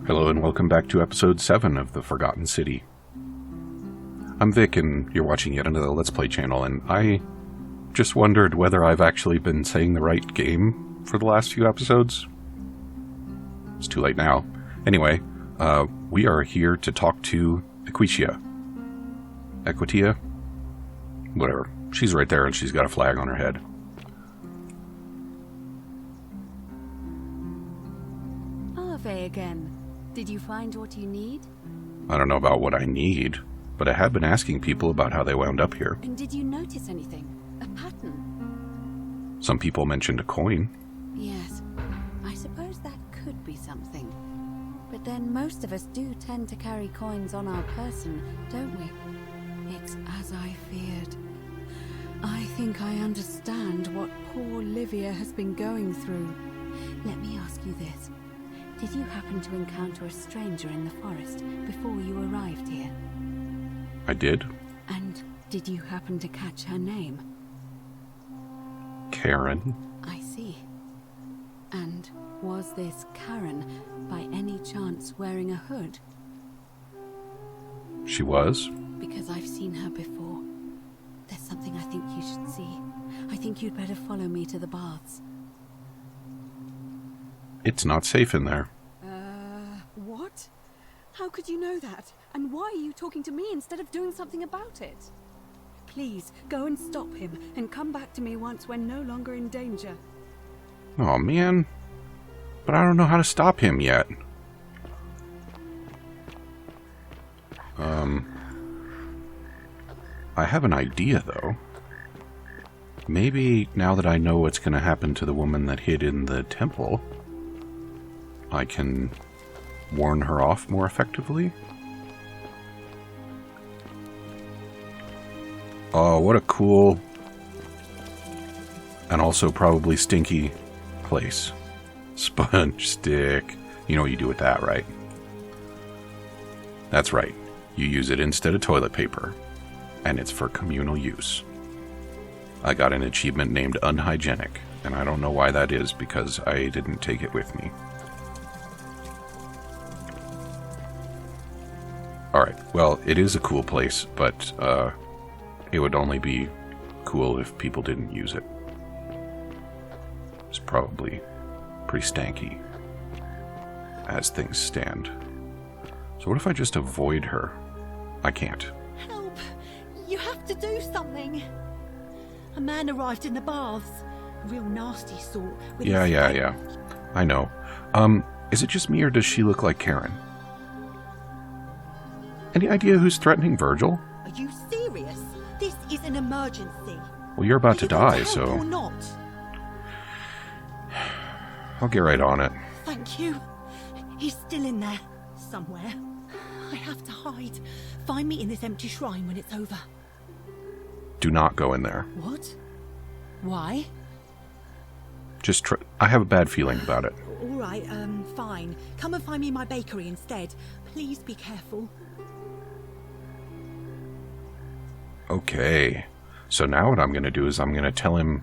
Hello and welcome back to episode 7 of The Forgotten City. I'm Vic and you're watching yet another Let's Play channel, and I just wondered whether I've actually been saying the right game for the last few episodes. It's too late now. Anyway, we are here to talk to Equitia. Equitia? Whatever. She's right there and she's got a flag on her head. Ave again. Did you find what you need? I don't know about what I need, but I have been asking people about how they wound up here. And did you notice anything? A pattern? Some people mentioned a coin. Yes. I suppose that could be something. But then most of us do tend to carry coins on our person, don't we? It's as I feared. I think I understand what poor Livia has been going through. Let me ask you this. Did you happen to encounter a stranger in the forest before you arrived here? I did. And did you happen to catch her name? Karen. I see. And was this Karen by any chance wearing a hood? She was. Because I've seen her before. There's something I think you should see. I think you'd better follow me to the baths. It's not safe in there. What? How could you know that? And why are you talking to me instead of doing something about it? Please, go and stop him, and come back to me once we're no longer in danger. Oh man. But I don't know how to stop him yet. I have an idea though. Maybe now that I know what's going to happen to the woman that hid in the temple, I can warn her off more effectively. Oh, what a cool and also probably stinky place. Sponge stick. You know what you do with that, right? That's right. You use it instead of toilet paper, and it's for communal use. I got an achievement named Unhygienic, and I don't know why that is because I didn't take it with me. Alright, well, it is a cool place, but it would only be cool if people didn't use it. It's probably pretty stanky as things stand. So what if I just avoid her? I can't. Help! You have to do something! A man arrived in the baths. A real nasty sort. Yeah. I know. Is it just me or does she look like Karen? Any idea who's threatening Virgil? Are you serious? This is an emergency. Well, you're about to die, Or so not? I'll get right on it. Thank you. He's still in there. Somewhere. I have to hide. Find me in this empty shrine when it's over. Do not go in there. What? Why? Just I have a bad feeling about it. Alright, fine. Come and find me in my bakery instead. Please be careful. Okay. So now what I'm going to do is I'm going to tell him,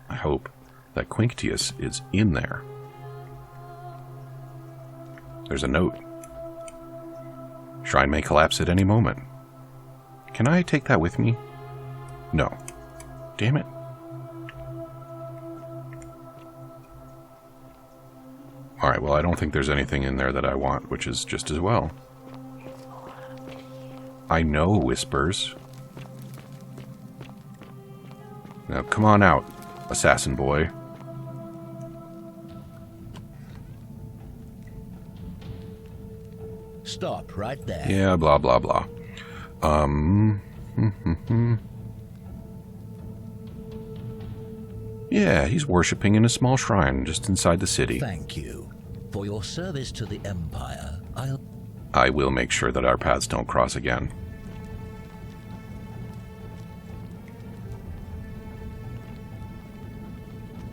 I hope, that Quinctius is in there. There's a note. Shrine may collapse at any moment. Can I take that with me? No. Damn it. Alright, well, I don't think there's anything in there that I want, which is just as well. I know whispers. Now, come on out, assassin boy. Stop right there. Yeah, blah, blah, blah. Yeah, he's worshipping in a small shrine just inside the city. Thank you. For your service to the Empire, I will make sure that our paths don't cross again.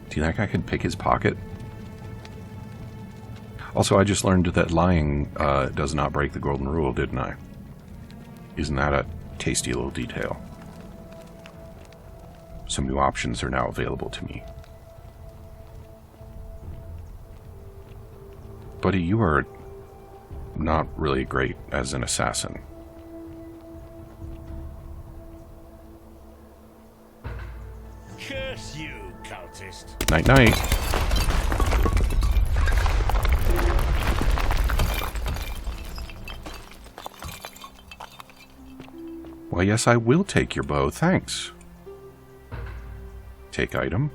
Do you think I can pick his pocket? Also, I just learned that lying does not break the golden rule, didn't I? Isn't that a tasty little detail? Some new options are now available to me. Buddy, you are not really great as an assassin. Curse you, cultist. Night-night. Well, yes, I will take your bow, thanks. Take item.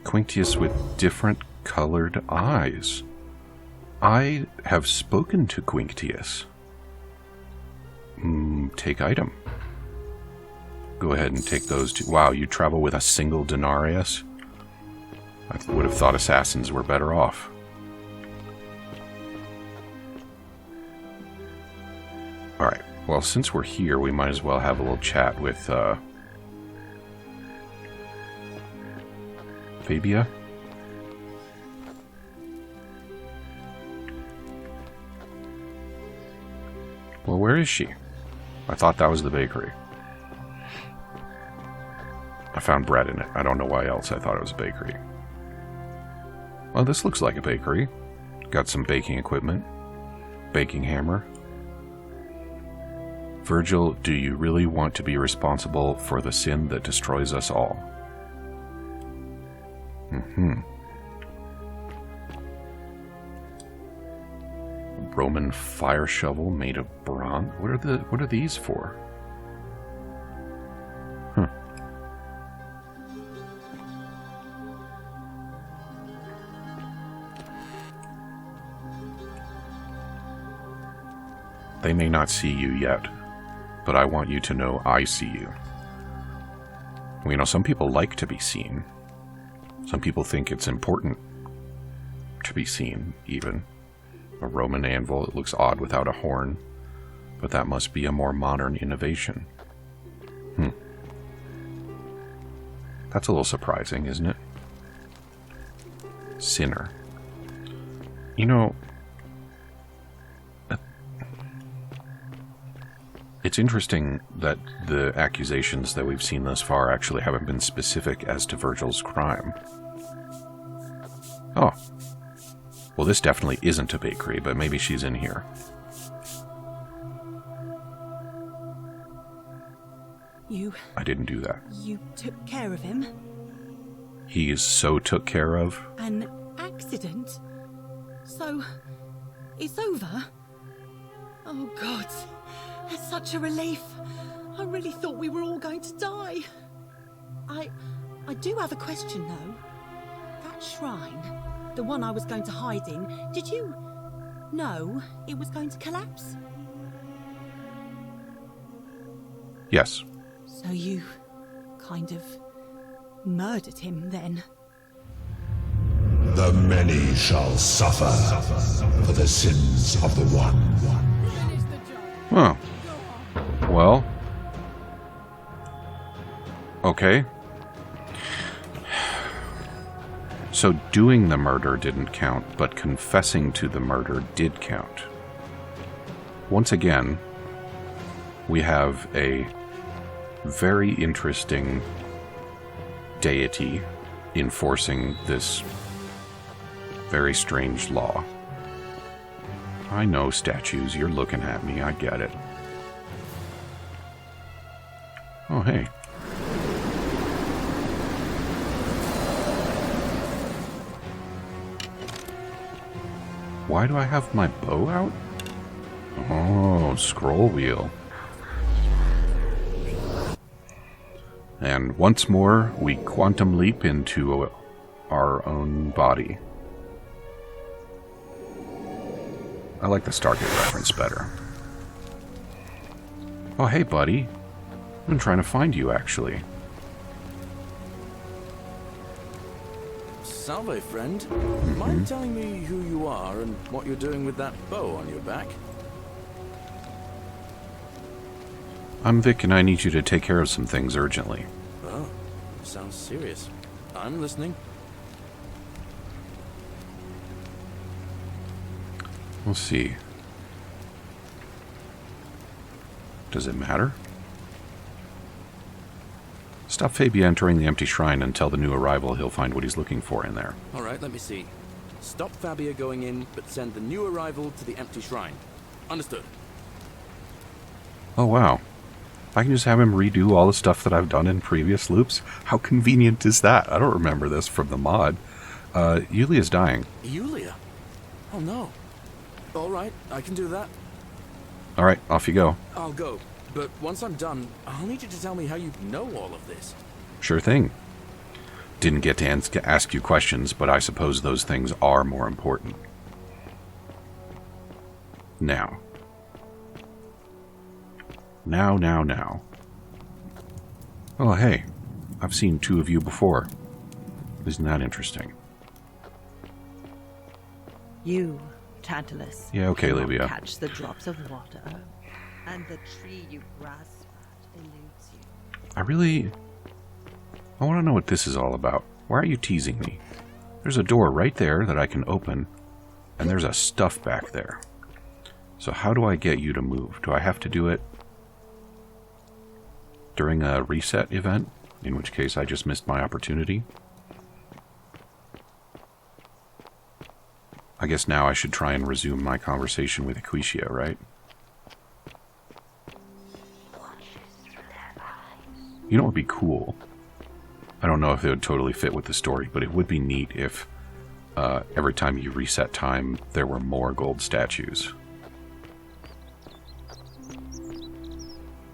Quinctius with different colored eyes. I have spoken to Quinctius. Take item. Go ahead and take those two. Wow, you travel with a single denarius? I would have thought assassins were better off. Alright, well, since we're here, we might as well have a little chat with, Fabia? Well, where is she? I thought that was the bakery. I found bread in it. I don't know why else I thought it was a bakery. Well, this looks like a bakery. Got some baking equipment. Baking hammer. Virgil, do you really want to be responsible for the sin that destroys us all? Roman fire shovel made of bronze. What are these for? They may not see you yet, but I want you to know I see you. You know, some people like to be seen. Some people think it's important to be seen, even. A Roman anvil, it looks odd without a horn, but that must be a more modern innovation. That's a little surprising, isn't it? Sinner. You know, it's interesting that the accusations that we've seen thus far actually haven't been specific as to Virgil's crime. Oh. Well, this definitely isn't a bakery, but maybe she's in here. I didn't do that. You took care of him? He is so took care of. An accident? So, it's over? Oh, God. It's such a relief. I really thought we were all going to die. I do have a question, though. That shrine, the one I was going to hide in, did you know it was going to collapse? Yes. So you kind of murdered him, then? The many shall suffer for the sins of the one. Huh. Well. Okay. So doing the murder didn't count, but confessing to the murder did count. Once again, we have a very interesting deity enforcing this very strange law. I know, statues, you're looking at me, I get it. Oh, hey. Why do I have my bow out? Oh, scroll wheel. And once more, we quantum leap into our own body. I like the Stargate reference better. Oh, hey, buddy. I've been trying to find you, actually. Salve, friend. Mind telling me who you are and what you're doing with that bow on your back? I'm Vic, and I need you to take care of some things urgently. Oh, sounds serious. I'm listening. We'll see. Does it matter? Stop Fabia entering the empty shrine and tell the new arrival he'll find what he's looking for in there. All right, let me see. Stop Fabia going in, but send the new arrival to the empty shrine. Understood. Oh, wow. I can just have him redo all the stuff that I've done in previous loops? How convenient is that? I don't remember this from the mod. Yulia's dying. Yulia? Oh no. Alright, I can do that. Alright, off you go. I'll go. But once I'm done, I'll need you to tell me how you know all of this. Sure thing. Didn't get to ask you questions, but I suppose those things are more important. Now. Now. Oh, hey. I've seen two of you before. Isn't that interesting? You, Tantalus. Yeah, okay, cannot Livia. Catch the drops of water, and the tree you grasp at eludes you. I want to know what this is all about. Why are you teasing me? There's a door right there that I can open, and there's a stuff back there. So how do I get you to move? Do I have to do it during a reset event? In which case I just missed my opportunity. I guess now I should try and resume my conversation with Aquitia, right? You know what would be cool? I don't know if it would totally fit with the story, but it would be neat if every time you reset time, there were more gold statues.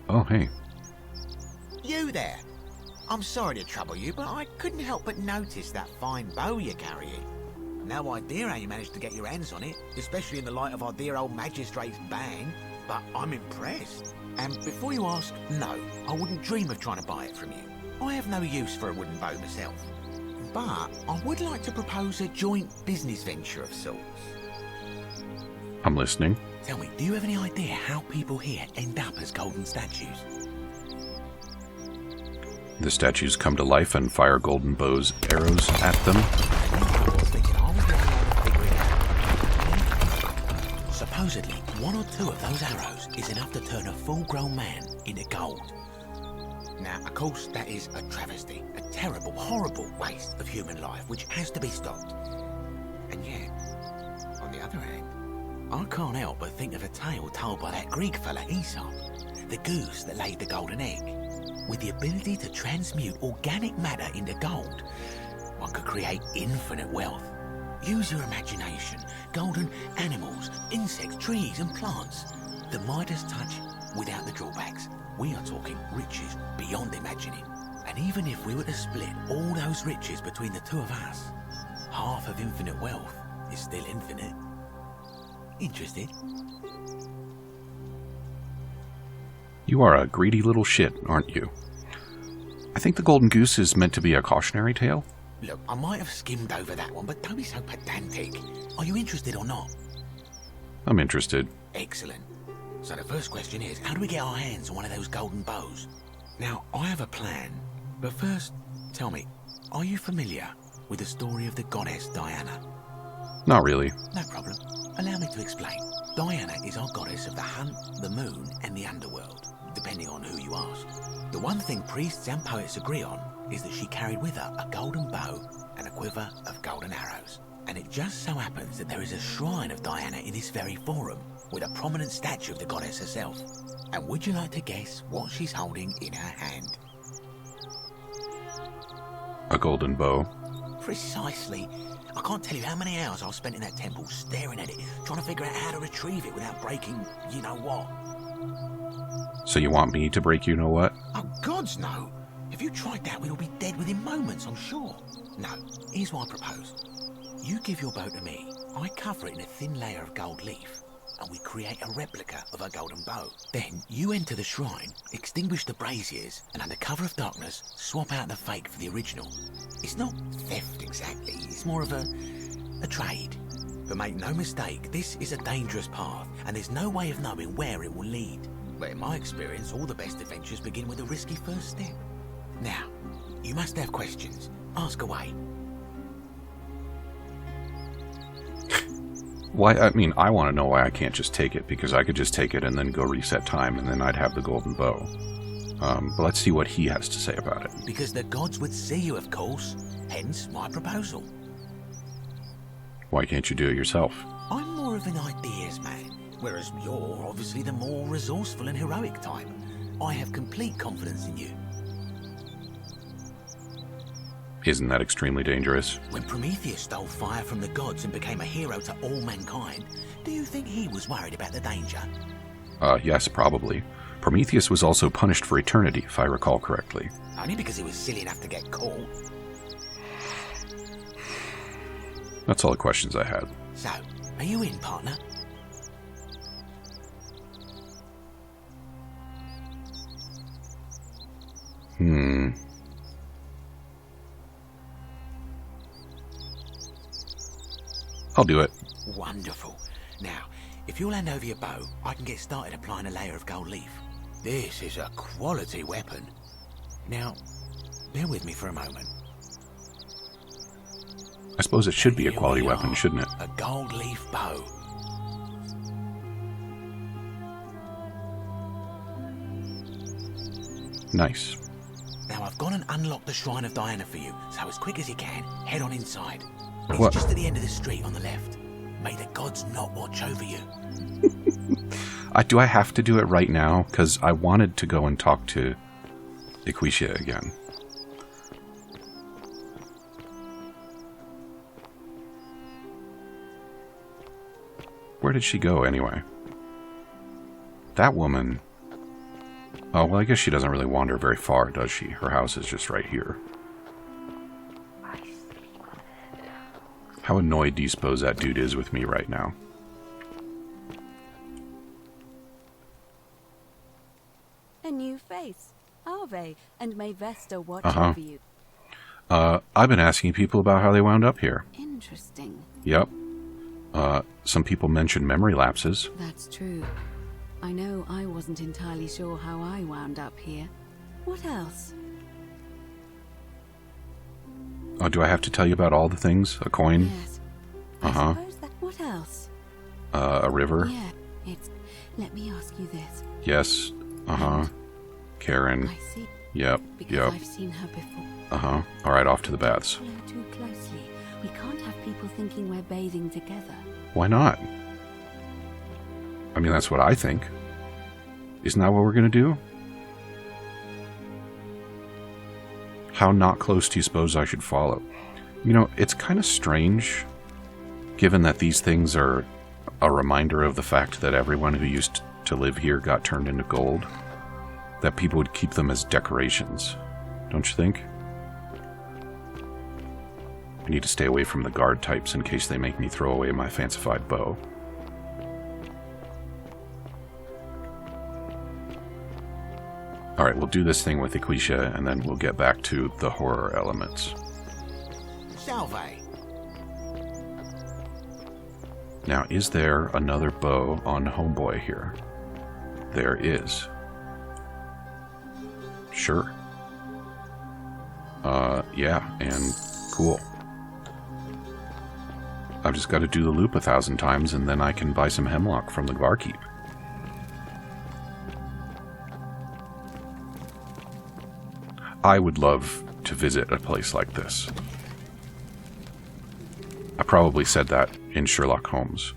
Oh, hey. You there! I'm sorry to trouble you, but I couldn't help but notice that fine bow you're carrying. No idea how you managed to get your hands on it, especially in the light of our dear old magistrate's bang, but I'm impressed. And before you ask, no, I wouldn't dream of trying to buy it from you. I have no use for a wooden bow myself. But I would like to propose a joint business venture of sorts. I'm listening. Tell me, do you have any idea how people here end up as golden statues? The statues come to life and fire golden bows arrows at them. I was thinking I was the only one to figure it out. Supposedly, one or two of those arrows is enough to turn a full-grown man into gold. Now, of course, that is a travesty, a terrible, horrible waste of human life, which has to be stopped. And yet, on the other hand, I can't help but think of a tale told by that Greek fella Aesop, the goose that laid the golden egg. With the ability to transmute organic matter into gold, one could create infinite wealth. Use your imagination. Golden animals, insects, trees and plants. The Midas touch without the drawbacks. We are talking riches beyond imagining. And even if we were to split all those riches between the two of us, half of infinite wealth is still infinite. Interested? You are a greedy little shit, aren't you? I think the Golden Goose is meant to be a cautionary tale. Look, I might have skimmed over that one, but don't be so pedantic. Are you interested or not? I'm interested. Excellent. So the first question is, how do we get our hands on one of those golden bows? Now, I have a plan, but first, tell me, are you familiar with the story of the goddess Diana? Not really. No problem. Allow me to explain. Diana is our goddess of the hunt, the moon, and the underworld, depending on who you ask. The one thing priests and poets agree on is that she carried with her a golden bow and a quiver of golden arrows. And it just so happens that there is a shrine of Diana in this very forum, with a prominent statue of the goddess herself. And would you like to guess what she's holding in her hand? A golden bow. Precisely. I can't tell you how many hours I've spent in that temple staring at it, trying to figure out how to retrieve it without breaking you-know-what. So you want me to break you-know-what? Oh, gods no! If you tried that, we'd all be dead within moments, I'm sure. No, here's what I propose. You give your bow to me, I cover it in a thin layer of gold leaf, and we create a replica of a golden bow. Then you enter the shrine, extinguish the braziers, and under cover of darkness, swap out the fake for the original. It's not theft exactly, it's more of a trade. But make no mistake, this is a dangerous path, and there's no way of knowing where it will lead. But in my experience, all the best adventures begin with a risky first step. Now, you must have questions. Ask away. Why? I mean, I want to know why I can't just take it, because I could just take it and then go reset time, and then I'd have the golden bow. But let's see what he has to say about it. Because the gods would see you, of course. Hence my proposal. Why can't you do it yourself? I'm more of an ideas man, whereas you're obviously the more resourceful and heroic type. I have complete confidence in you. Isn't that extremely dangerous? When Prometheus stole fire from the gods and became a hero to all mankind, do you think he was worried about the danger? Yes, probably. Prometheus was also punished for eternity, if I recall correctly. Only because he was silly enough to get caught. That's all the questions I had. So, are you in, partner? I'll do it. Wonderful. Now, if you'll hand over your bow, I can get started applying a layer of gold leaf. This is a quality weapon. Now, bear with me for a moment. I suppose it should be a Here quality we weapon, are, shouldn't it? A gold leaf bow. Nice. Now I've gone and unlocked the Shrine of Diana for you, so as quick as you can, head on inside. It's What? just at the end of the street on the left. May the gods not watch over you. Do I have to do it right now? Because I wanted to go and talk to Equisha again. Where did she go, anyway? That woman... Oh, well, I guess she doesn't really wander very far, does she? Her house is just right here. How annoyed do you suppose that dude is with me right now? A new face. Ave, and may Vesta watch Uh-huh. over you. I've been asking people about how they wound up here. Interesting. Yep. Some people mentioned memory lapses. That's true. I know I wasn't entirely sure how I wound up here. What else? Oh, do I have to tell you about all the things? A coin? Yes. Uh-huh. I suppose that... What else? A river? Yeah, it's... Let me ask you this. Yes. Uh-huh. Karen. I see. Yep. Because Yep. I've seen her before. Uh-huh. Alright, off to the baths. Follow too closely. We can't have people thinking we're bathing together. Why not? I mean, that's what I think. Isn't that what we're gonna do? How not close do you suppose I should follow? You know, it's kind of strange, given that these things are a reminder of the fact that everyone who used to live here got turned into gold, that people would keep them as decorations. Don't you think? I need to stay away from the guard types in case they make me throw away my fancified bow. Alright, we'll do this thing with Equisha, and then we'll get back to the horror elements. Salve. Now, is there another bow on Homeboy here? There is. Sure. Yeah, and cool. I've just got to do the loop 1,000 times, and then I can buy some hemlock from the barkeep. I would love to visit a place like this. I probably said that in Sherlock Holmes.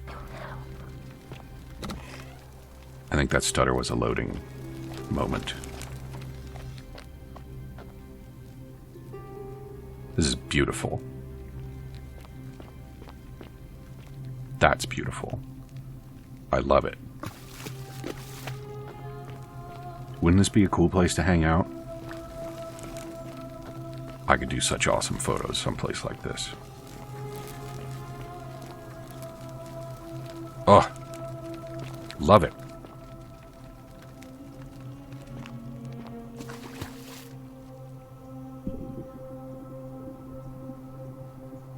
I think that stutter was a loading moment. This is beautiful. That's beautiful. I love it. Wouldn't this be a cool place to hang out? I could do such awesome photos someplace like this. Oh, love it.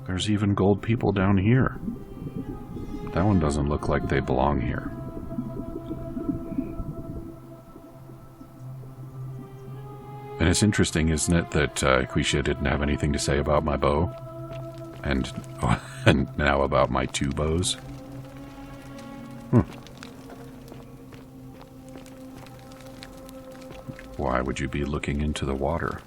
There's even gold people down here. That one doesn't look like they belong here. And it's interesting, isn't it, that Equisha didn't have anything to say about my bow? And now about my 2 bows? Why would you be looking into the water?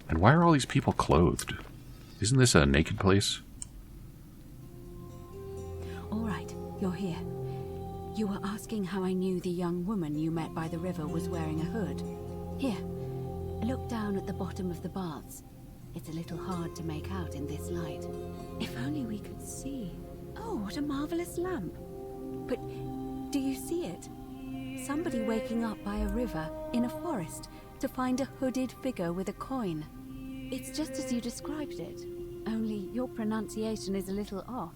And why are all these people clothed? Isn't this a naked place? All right, you're here. You were asking how I knew the young woman you met by the river was wearing a hood. Here, look down at the bottom of the baths. It's a little hard to make out in this light. If only we could see. Oh, what a marvelous lamp. But do you see it? Somebody waking up by a river in a forest to find a hooded figure with a coin. It's just as you described it, only your pronunciation is a little off.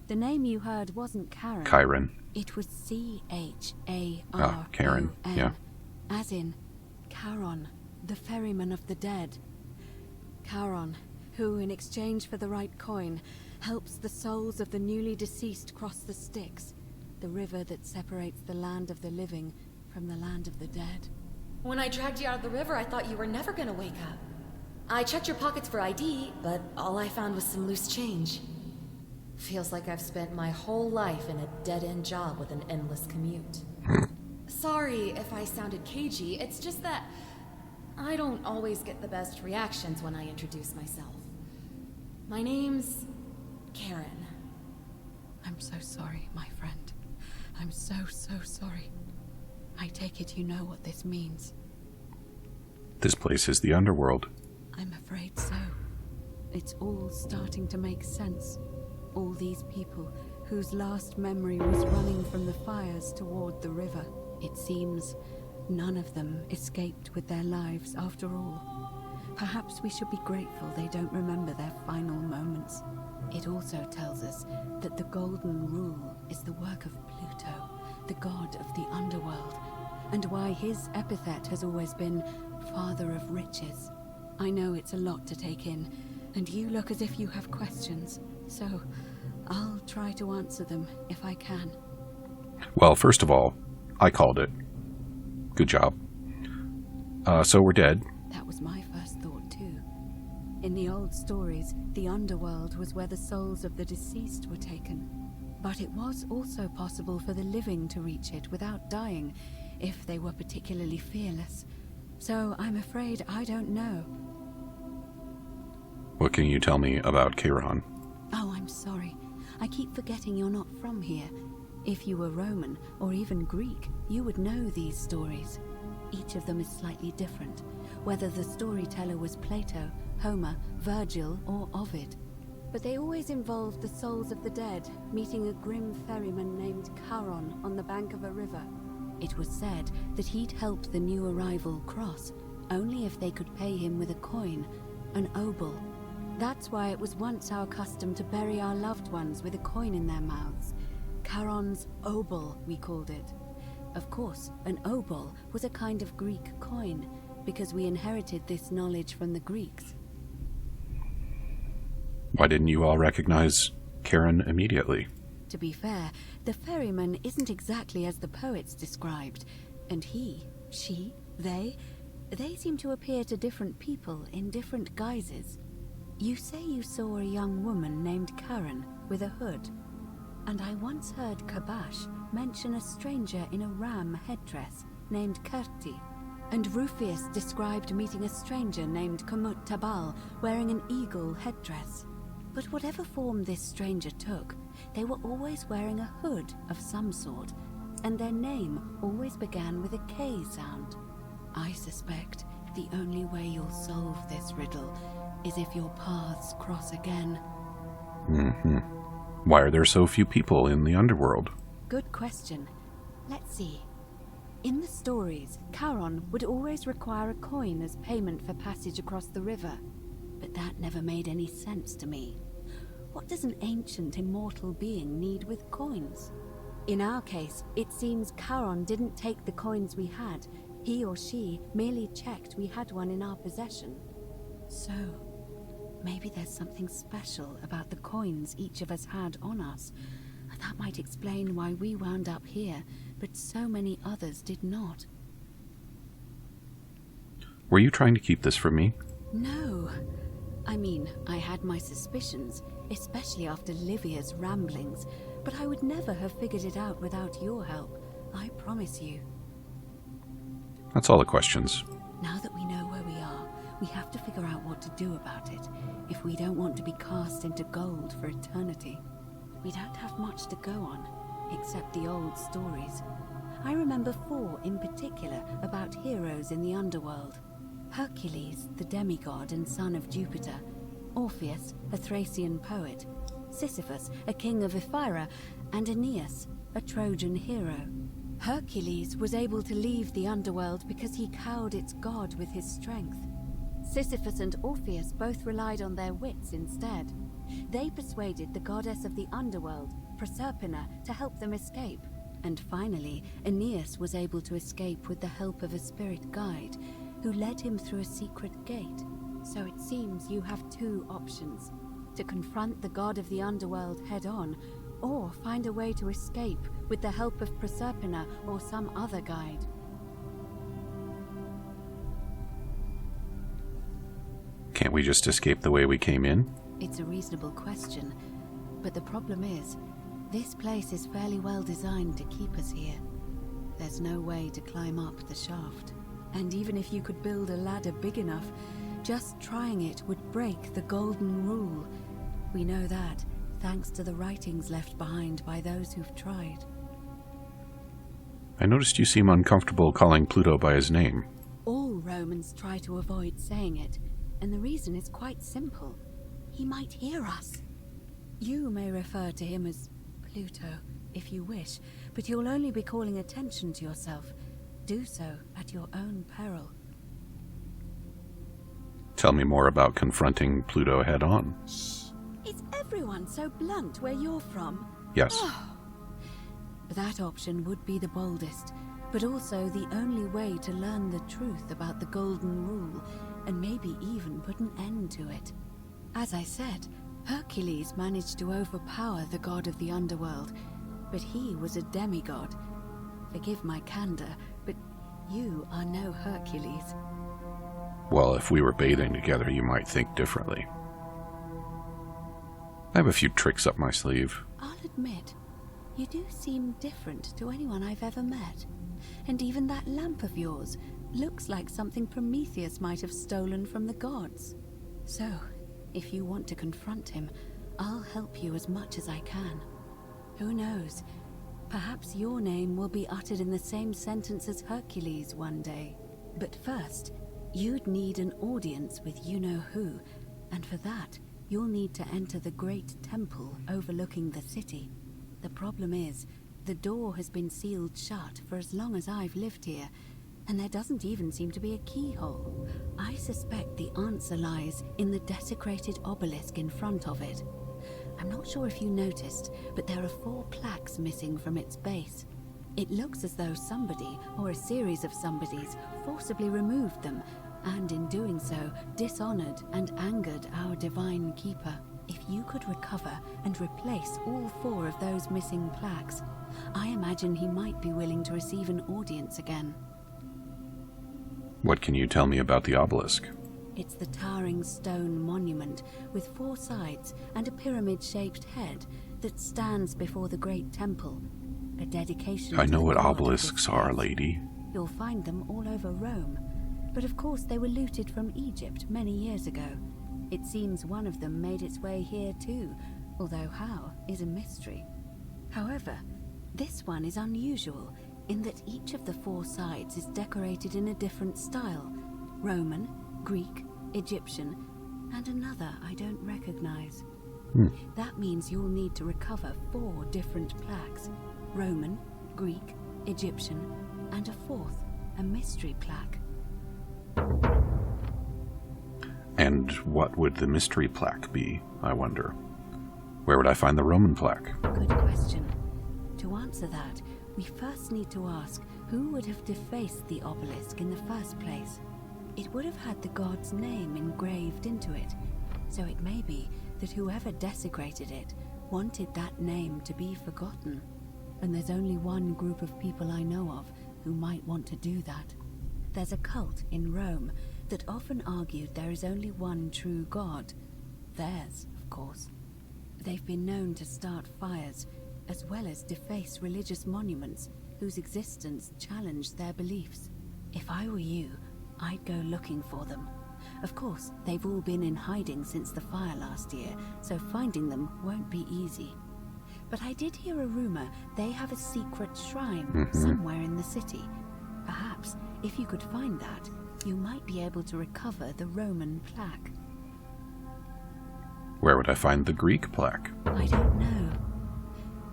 The name you heard wasn't Karen. Chiron. It was C-H-A-R-O-N. Ah, Karen, yeah. As in, Charon, the ferryman of the dead. Charon, who, in exchange for the right coin, helps the souls of the newly deceased cross the Styx, the river that separates the land of the living from the land of the dead. When I dragged you out of the river, I thought you were never gonna wake up. I checked your pockets for ID, but all I found was some loose change. Feels like I've spent my whole life in a dead-end job with an endless commute. Sorry if I sounded cagey, it's just that I don't always get the best reactions when I introduce myself. My name's Karen. I'm so sorry, my friend. I'm so sorry. I take it you know what this means. This place is the underworld. I'm afraid so. It's all starting to make sense. All these people whose last memory was running from the fires toward the river. It seems none of them escaped with their lives after all. Perhaps we should be grateful they don't remember their final moments. It also tells us that the Golden Rule is the work of Pluto, the god of the underworld, and why his epithet has always been Father of Riches. I know it's a lot to take in, and you look as if you have questions, so I'll try to answer them if I can. Well, first of all, I called it. Good job. So we're dead. That was my first thought too. In the old stories, the underworld was where the souls of the deceased were taken. But it was also possible for the living to reach it without dying, if they were particularly fearless. So I'm afraid I don't know. What can you tell me about Chiron? Oh, I'm sorry. I keep forgetting you're not from here. If you were Roman, or even Greek, you would know these stories. Each of them is slightly different, whether the storyteller was Plato, Homer, Virgil, or Ovid. But they always involved the souls of the dead meeting a grim ferryman named Charon on the bank of a river. It was said that he'd help the new arrival cross, only if they could pay him with a coin, an obol. That's why it was once our custom to bury our loved ones with a coin in their mouths. Charon's obol, we called it. Of course, an obol was a kind of Greek coin, because we inherited this knowledge from the Greeks. Why didn't you all recognize Karen immediately? To be fair, the ferryman isn't exactly as the poets described, and he, she, they seem to appear to different people in different guises. You say you saw a young woman named Karen with a hood, and I once heard Kabash mention a stranger in a ram headdress named Kerti, and Rufius described meeting a stranger named Kamut Tabal wearing an eagle headdress. But whatever form this stranger took, they were always wearing a hood of some sort, and their name always began with a K sound. I suspect the only way you'll solve this riddle is if your paths cross again. Why are there so few people in the underworld? Good question. Let's see. In the stories, Charon would always require a coin as payment for passage across the river. But that never made any sense to me. What does an ancient immortal being need with coins? In our case, it seems Charon didn't take the coins we had. He or she merely checked we had one in our possession. So, maybe there's something special about the coins each of us had on us. That might explain why we wound up here, but so many others did not. Were you trying to keep this from me? No. I mean, I had my suspicions, especially after Livia's ramblings, but I would never have figured it out without your help. I promise you. That's all the questions. Now that we know where we are, We have to figure out what to do about it if we don't want to be cast into gold for eternity. We don't have much to go on, except the old stories. I remember 4 in particular about heroes in the underworld. Hercules, the demigod and son of Jupiter. Orpheus, a Thracian poet. Sisyphus, a king of Ephyra. And Aeneas, a Trojan hero. Hercules was able to leave the underworld because he cowed its god with his strength. Sisyphus and Orpheus both relied on their wits instead. They persuaded the goddess of the underworld, Proserpina, to help them escape. And finally, Aeneas was able to escape with the help of a spirit guide, who led him through a secret gate. So it seems you have 2 options: to confront the god of the underworld head-on, or find a way to escape with the help of Proserpina or some other guide. Can't we just escape the way we came in? It's a reasonable question, but the problem is, this place is fairly well designed to keep us here. There's no way to climb up the shaft. And even if you could build a ladder big enough, just trying it would break the golden rule. We know that, thanks to the writings left behind by those who've tried. I noticed you seem uncomfortable calling Pluto by his name. All Romans try to avoid saying it, and the reason is quite simple. He might hear us. You may refer to him as Pluto, if you wish, but you'll only be calling attention to yourself. Do so at your own peril. Tell me more about confronting Pluto head-on. Is everyone so blunt where you're from? Yes. That option would be the boldest, but also the only way to learn the truth about the Golden Rule, and maybe even put an end to it. As I said, Hercules managed to overpower the god of the underworld, but he was a demigod. Forgive my candor, but you are no Hercules. Well, if we were bathing together, you might think differently. I have a few tricks up my sleeve. I'll admit, you do seem different to anyone I've ever met. And even that lamp of yours looks like something Prometheus might have stolen from the gods. So, if you want to confront him, I'll help you as much as I can. Who knows? Perhaps your name will be uttered in the same sentence as Hercules one day. But first, you'd need an audience with you-know-who, and for that, you'll need to enter the great temple overlooking the city. The problem is, the door has been sealed shut for as long as I've lived here, and there doesn't even seem to be a keyhole. I suspect the answer lies in the desecrated obelisk in front of it. I'm not sure if you noticed, but there are 4 plaques missing from its base. It looks as though somebody, or a series of somebodies, forcibly removed them, and in doing so, dishonored and angered our divine keeper. If you could recover and replace all 4 of those missing plaques, I imagine he might be willing to receive an audience again. What can you tell me about the obelisk? It's the towering stone monument with 4 sides and a pyramid-shaped head that stands before the great temple. A dedication I to know the what god of obelisks the are, faith. lady. You'll find them all over Rome. But of course they were looted from Egypt many years ago. It seems one of them made its way here too, although how is a mystery. However, this one is unusual in that each of the 4 sides is decorated in a different style: Roman, Greek, Egyptian, and another I don't recognize. That means you'll need to recover 4 different plaques: Roman, Greek, Egyptian, and a 4th, a mystery plaque. And what would the mystery plaque be, I wonder? Where would I find the Roman plaque? Good question. To answer that, we first need to ask who would have defaced the obelisk in the first place. It would have had the god's name engraved into it, so it may be that whoever desecrated it wanted that name to be forgotten. And there's only one group of people I know of who might want to do that. There's a cult in Rome that often argued there is only one true god. Theirs, of course. They've been known to start fires, as well as deface religious monuments whose existence challenged their beliefs. If I were you, I'd go looking for them. Of course, they've all been in hiding since the fire last year, so finding them won't be easy. But I did hear a rumor they have a secret shrine somewhere in the city. Perhaps, if you could find that, you might be able to recover the Roman plaque. Where would I find the Greek plaque? I don't know.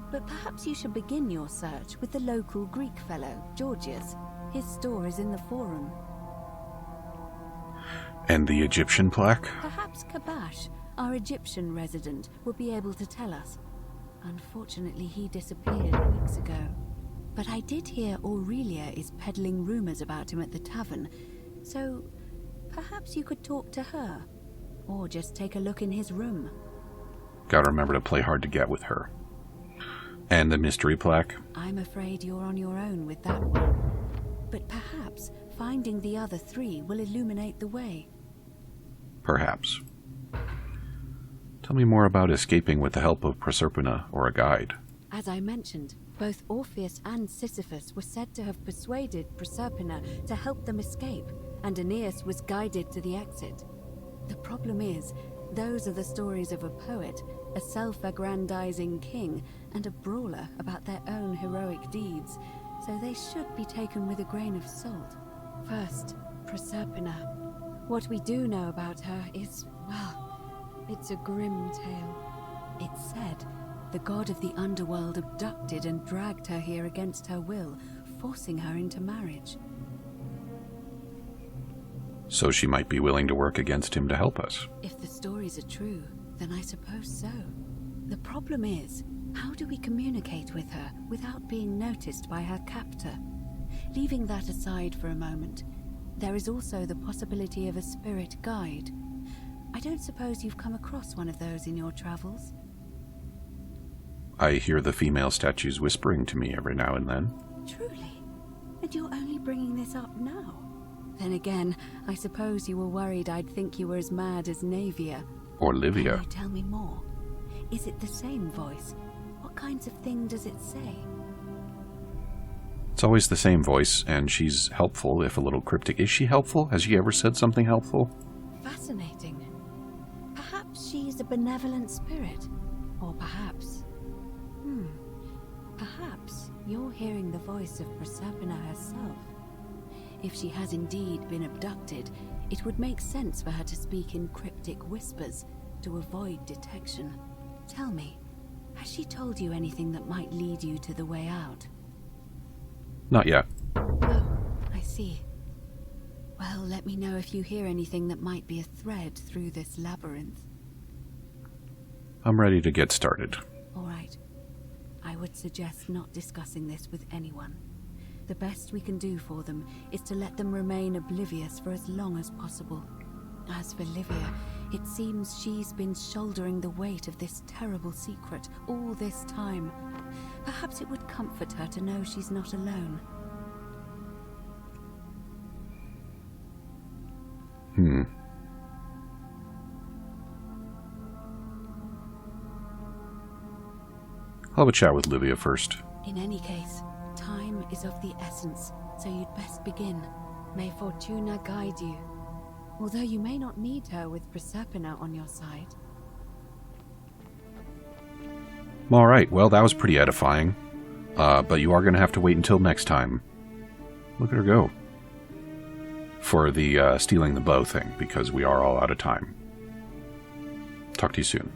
But perhaps you should begin your search with the local Greek fellow, Georgius. His store is in the Forum. And the Egyptian plaque? Perhaps Kabash, our Egyptian resident, will be able to tell us. Unfortunately, he disappeared weeks ago. But I did hear Aurelia is peddling rumors about him at the tavern, so perhaps you could talk to her, or just take a look in his room. Gotta remember to play hard to get with her. And the mystery plaque? I'm afraid you're on your own with that one. But perhaps finding the other three will illuminate the way. Perhaps. Tell me more about escaping with the help of Proserpina or a guide. As I mentioned, both Orpheus and Sisyphus were said to have persuaded Proserpina to help them escape, and Aeneas was guided to the exit. The problem is, those are the stories of a poet, a self-aggrandizing king, and a brawler about their own heroic deeds, so they should be taken with a grain of salt. First, Proserpina. What we do know about her is, well, it's a grim tale. It's said the god of the underworld abducted and dragged her here against her will, forcing her into marriage. So she might be willing to work against him to help us. If the stories are true, then I suppose so. The problem is, how do we communicate with her without being noticed by her captor? Leaving that aside for a moment, there is also the possibility of a spirit guide. I don't suppose you've come across one of those in your travels? I hear the female statues whispering to me every now and then. Truly? And you're only bringing this up now? Then again, I suppose you were worried I'd think you were as mad as Navia. Or Livia. Can you tell me more? Is it the same voice? What kinds of thing does it say? It's always the same voice, and she's helpful, if a little cryptic. Is she helpful? Has she ever said something helpful? Fascinating. Perhaps she's a benevolent spirit. Or perhaps... Perhaps you're hearing the voice of Proserpina herself. If she has indeed been abducted, it would make sense for her to speak in cryptic whispers to avoid detection. Tell me, has she told you anything that might lead you to the way out? Not yet. Oh, I see. Well, let me know if you hear anything that might be a thread through this labyrinth. I'm ready to get started. All right. I would suggest not discussing this with anyone. The best we can do for them is to let them remain oblivious for as long as possible. As for Livia, it seems she's been shouldering the weight of this terrible secret all this time. Perhaps it would comfort her to know she's not alone. I'll have a chat with Livia first. In any case, time is of the essence, so you'd best begin. May Fortuna guide you. Although you may not need her with Proserpina on your side. Alright, well, that was pretty edifying. But you are going to have to wait until next time. Look at her go. For the stealing the bow thing, because we are all out of time. Talk to you soon.